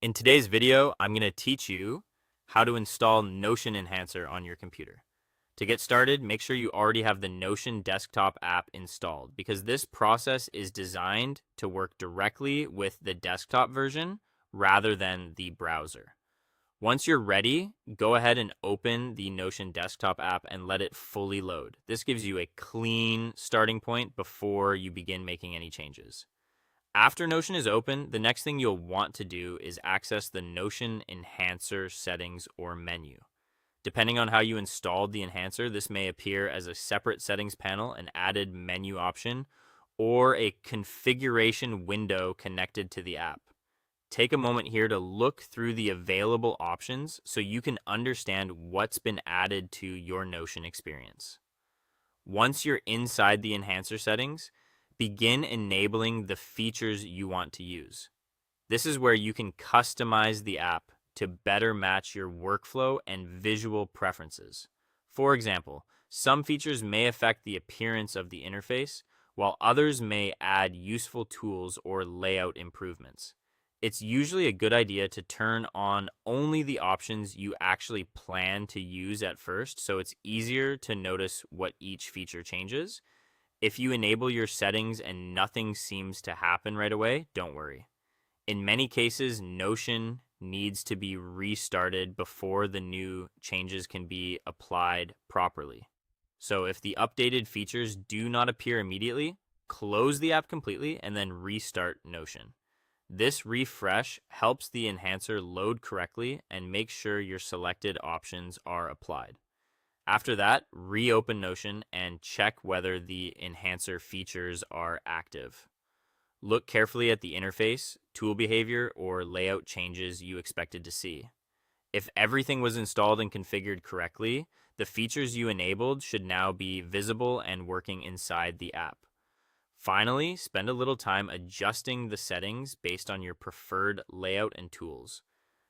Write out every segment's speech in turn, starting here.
In today's video, I'm going to teach you how to install Notion Enhancer on your computer. To get started, make sure you already have the Notion desktop app installed because this process is designed to work directly with the desktop version rather than the browser. Once you're ready, go ahead and open the Notion desktop app and let it fully load. This gives you a clean starting point before you begin making any changes. After Notion is open, the next thing you'll want to do is access the Notion Enhancer settings or menu. Depending on how you installed the enhancer, this may appear as a separate settings panel, an added menu option, or a configuration window connected to the app. Take a moment here to look through the available options so you can understand what's been added to your Notion experience. Once you're inside the enhancer settings, begin enabling the features you want to use. This is where you can customize the app to better match your workflow and visual preferences. For example, some features may affect the appearance of the interface, while others may add useful tools or layout improvements. It's usually a good idea to turn on only the options you actually plan to use at first, so it's easier to notice what each feature changes. If you enable your settings and nothing seems to happen right away, don't worry. In many cases, Notion needs to be restarted before the new changes can be applied properly. So if the updated features do not appear immediately, close the app completely and then restart Notion. This refresh helps the enhancer load correctly and make sure your selected options are applied. After that, reopen Notion and check whether the enhancer features are active. Look carefully at the interface, tool behavior, or layout changes you expected to see. If everything was installed and configured correctly, the features you enabled should now be visible and working inside the app. Finally, spend a little time adjusting the settings based on your preferred layout and tools.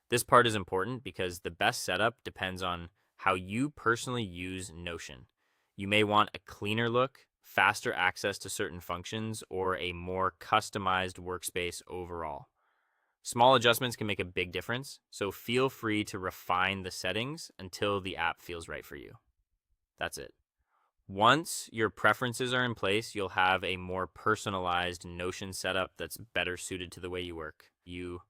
This part is important because the best setup depends on how you personally use Notion. You may want a cleaner look, faster access to certain functions, or a more customized workspace overall. Small adjustments can make a big difference, so feel free to refine the settings until the app feels right for you. That's it. Once your preferences are in place, you'll have a more personalized Notion setup that's better suited to the way you work. You